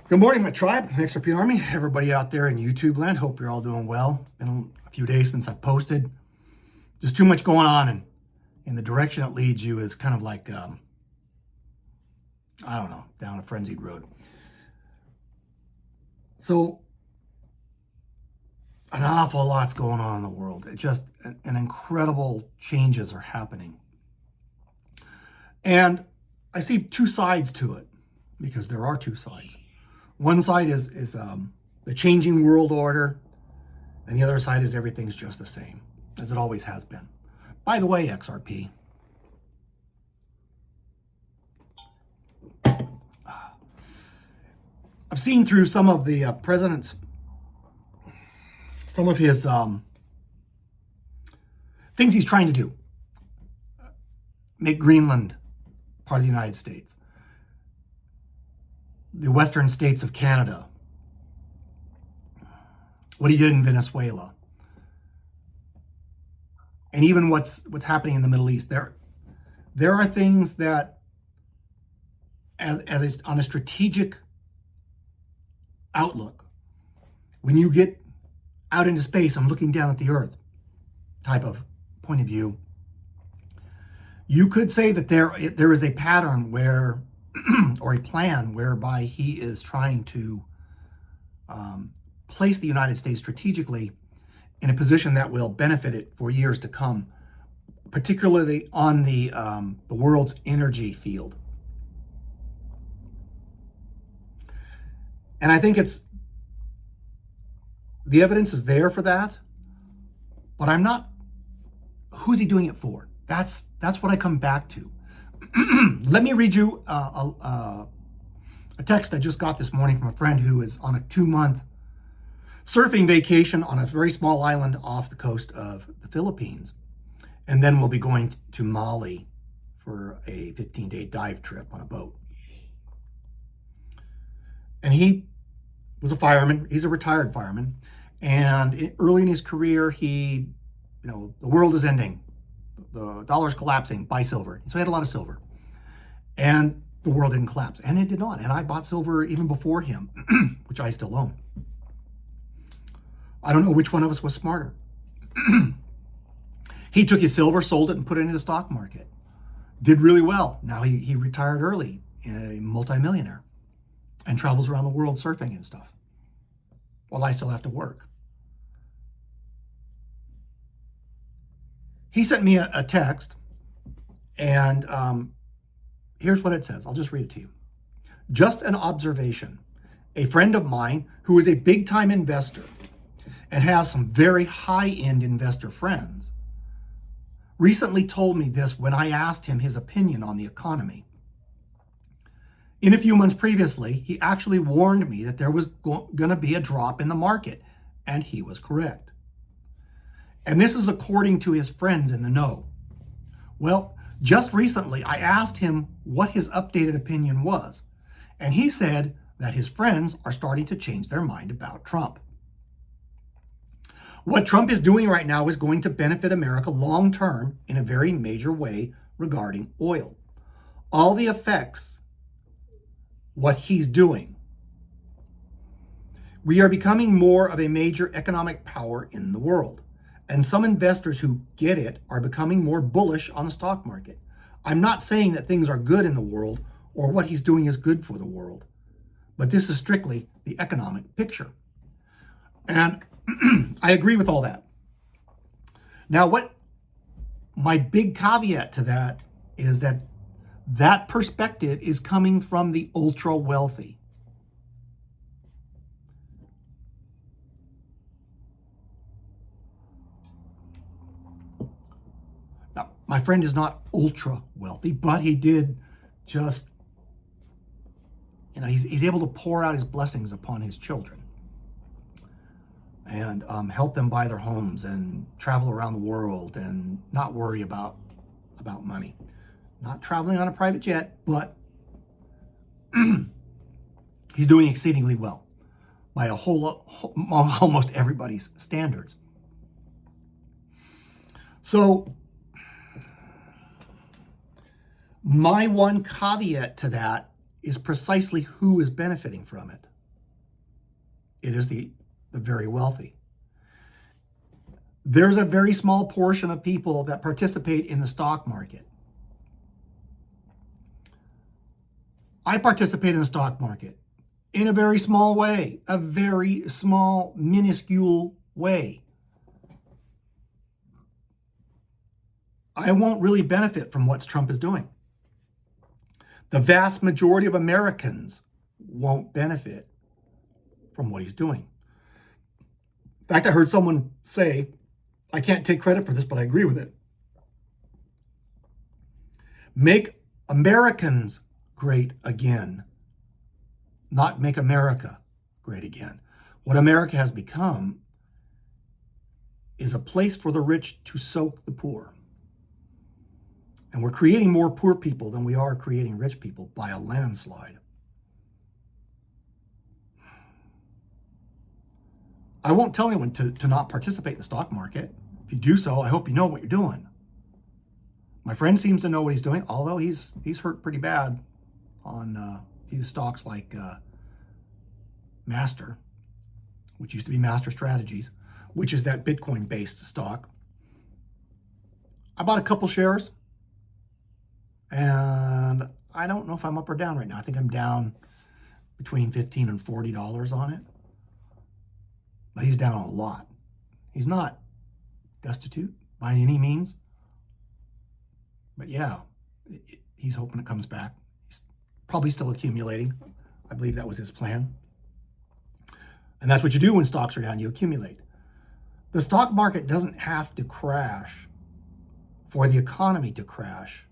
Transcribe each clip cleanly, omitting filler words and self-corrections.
Good morning, my tribe, XRP Army, everybody out there in YouTube land. Hope you're all doing well. Been a few days since I posted. Just too much going on, and in the direction it leads you is kind of like, I don't know, down a frenzied road. So, an awful lot's going on in the world. It just, an incredible changes are happening. And I see two sides to it, because there are two sides. One side is the changing world order, and the other side is everything's just the same, as it always has been. By the way, XRP, I've seen through some of the president's, some of his things he's trying to do. Make Greenland part of the United States. The western states of Canada, what he did in Venezuela, and even what's happening in the Middle East. There are things that, on a strategic outlook, when you get out into space, I'm looking down at the Earth type of point of view, you could say that there is a pattern where or a plan whereby he is trying to place the United States strategically in a position that will benefit it for years to come, particularly on the world's energy field. And I think the evidence is there for that, but I'm not, who's he doing it for? That's what I come back to. Let me read you a text I just got this morning from a friend who is on a 2-month surfing vacation on a very small island off the coast of the Philippines. And then we'll be going to Mali for a 15-day dive trip on a boat. And he was a fireman. He's a retired fireman. And early in his career, the world is ending. The dollar's collapsing, buy silver. So he had a lot of silver. And the world didn't collapse. And it did not. And I bought silver even before him, which I still own. I don't know which one of us was smarter. He took his silver, sold it, and put it into the stock market. Did really well. Now he retired early, a multimillionaire, and travels around the world surfing and stuff, while I still have to work. He sent me a text, and here's what it says. I'll just read it to you. Just an observation. A friend of mine who is a big-time investor and has some very high-end investor friends recently told me this when I asked him his opinion on the economy. In a few months previously, he actually warned me that there was going to be a drop in the market, and he was correct. And this is according to his friends in the know. Well, just recently, I asked him what his updated opinion was, and he said that his friends are starting to change their mind about Trump. What Trump is doing right now is going to benefit America long term in a very major way regarding oil. All the effects, what he's doing. We are becoming more of a major economic power in the world. And some investors who get it are becoming more bullish on the stock market. I'm not saying that things are good in the world or what he's doing is good for the world, but this is strictly the economic picture. And I agree with all that. Now, what my big caveat to that is that perspective is coming from the ultra wealthy. Now, my friend is not ultra wealthy, but he did just, he's able to pour out his blessings upon his children and help them buy their homes and travel around the world and not worry about money. Not traveling on a private jet, but he's doing exceedingly well by almost everybody's standards. So my one caveat to that is precisely who is benefiting from it. It is the very wealthy. There's a very small portion of people that participate in the stock market. I participate in the stock market in a very small way, a very small, minuscule way. I won't really benefit from what Trump is doing. The vast majority of Americans won't benefit from what he's doing. In fact, I heard someone say, I can't take credit for this, but I agree with it. Make Americans great again, not make America great again. What America has become is a place for the rich to soak the poor. And we're creating more poor people than we are creating rich people by a landslide. I won't tell anyone to not participate in the stock market. If you do so, I hope you know what you're doing. My friend seems to know what he's doing, although he's hurt pretty bad on a few stocks like Master, which used to be Master Strategies, which is that Bitcoin-based stock. I bought a couple shares, and I don't know if I'm up or down right now. I think I'm down between $15 and $40 on it. But he's down a lot. He's not destitute by any means. But yeah, he's hoping it comes back. He's probably still accumulating. I believe that was his plan. And that's what you do when stocks are down, you accumulate. The stock market doesn't have to crash for the economy to crash.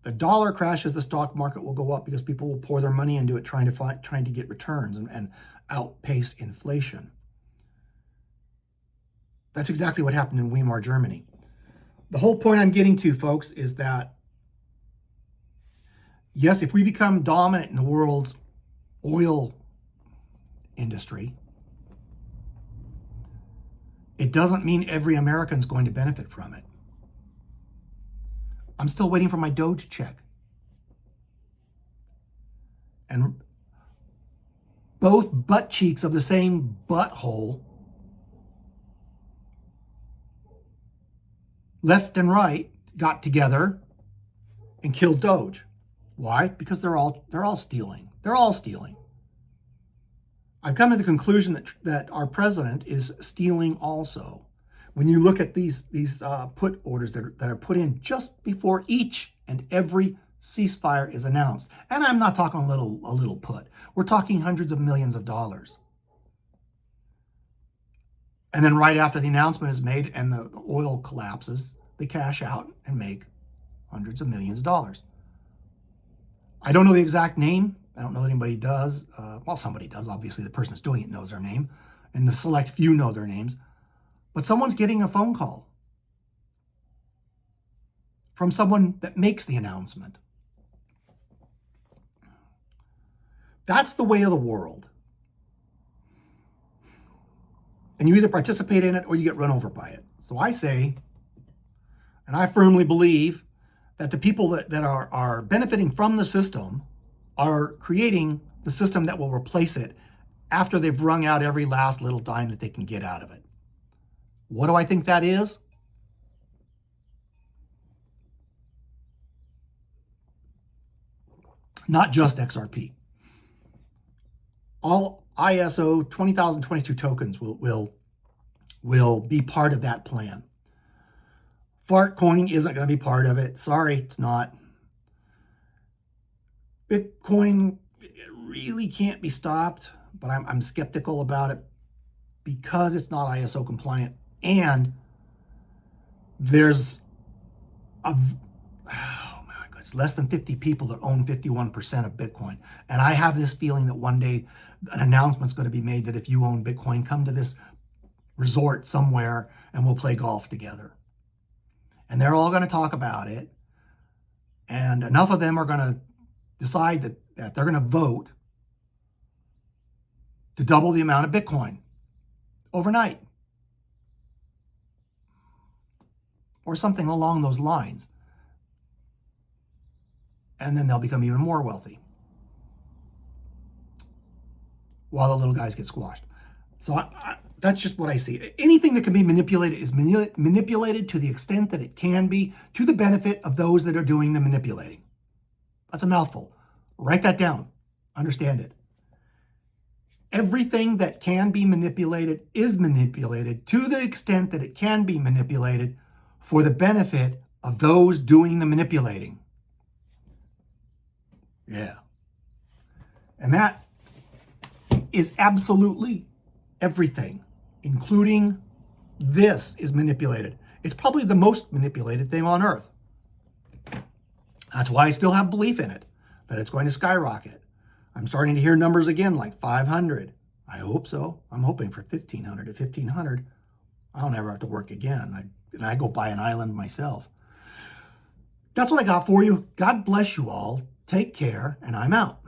The dollar crashes, the stock market will go up because people will pour their money into it trying to get returns and outpace inflation. That's exactly what happened in Weimar, Germany. The whole point I'm getting to, folks, is that, yes, if we become dominant in the world's oil industry, it doesn't mean every American's going to benefit from it. I'm still waiting for my Doge check. And both butt cheeks of the same butthole, left and right, got together and killed Doge. Why? Because they're all stealing. They're all stealing. I've come to the conclusion that our president is stealing also. When you look at these put orders that are put in just before each and every ceasefire is announced, and I'm not talking a little put. We're talking hundreds of millions of dollars. And then right after the announcement is made and the oil collapses, they cash out and make hundreds of millions of dollars. I don't know the exact name. I don't know that anybody does. Well, somebody does. Obviously, the person that's doing it knows their name, and the select few know their names. But someone's getting a phone call from someone that makes the announcement. That's the way of the world. And you either participate in it or you get run over by it. So I say, and I firmly believe, that the people that are benefiting from the system are creating the system that will replace it after they've wrung out every last little dime that they can get out of it. What do I think that is? Not just XRP. All ISO 20,022 tokens will be part of that plan. Fartcoin isn't going to be part of it. Sorry, it's not. Bitcoin really can't be stopped, but I'm skeptical about it because it's not ISO compliant. And there's less than 50 people that own 51% of Bitcoin. And I have this feeling that one day an announcement's going to be made that if you own Bitcoin, come to this resort somewhere and we'll play golf together. And they're all going to talk about it. And enough of them are going to decide that they're going to vote to double the amount of Bitcoin overnight. Or something along those lines. And then they'll become even more wealthy. while the little guys get squashed. So that's just what I see. Anything that can be manipulated is manipulated to the extent that it can be, to the benefit of those that are doing the manipulating. That's a mouthful. Write that down. Understand it. Everything that can be manipulated is manipulated to the extent that it can be manipulated for the benefit of those doing the manipulating. Yeah. And that is absolutely everything, including this, is manipulated. It's probably the most manipulated thing on earth. That's why I still have belief in it, that it's going to skyrocket. I'm starting to hear numbers again like 500. I hope so. I'm hoping for 1,500 to 1,500. I don't ever have to work again. I go buy an island myself. That's what I got for you. God bless you all. Take care, and I'm out.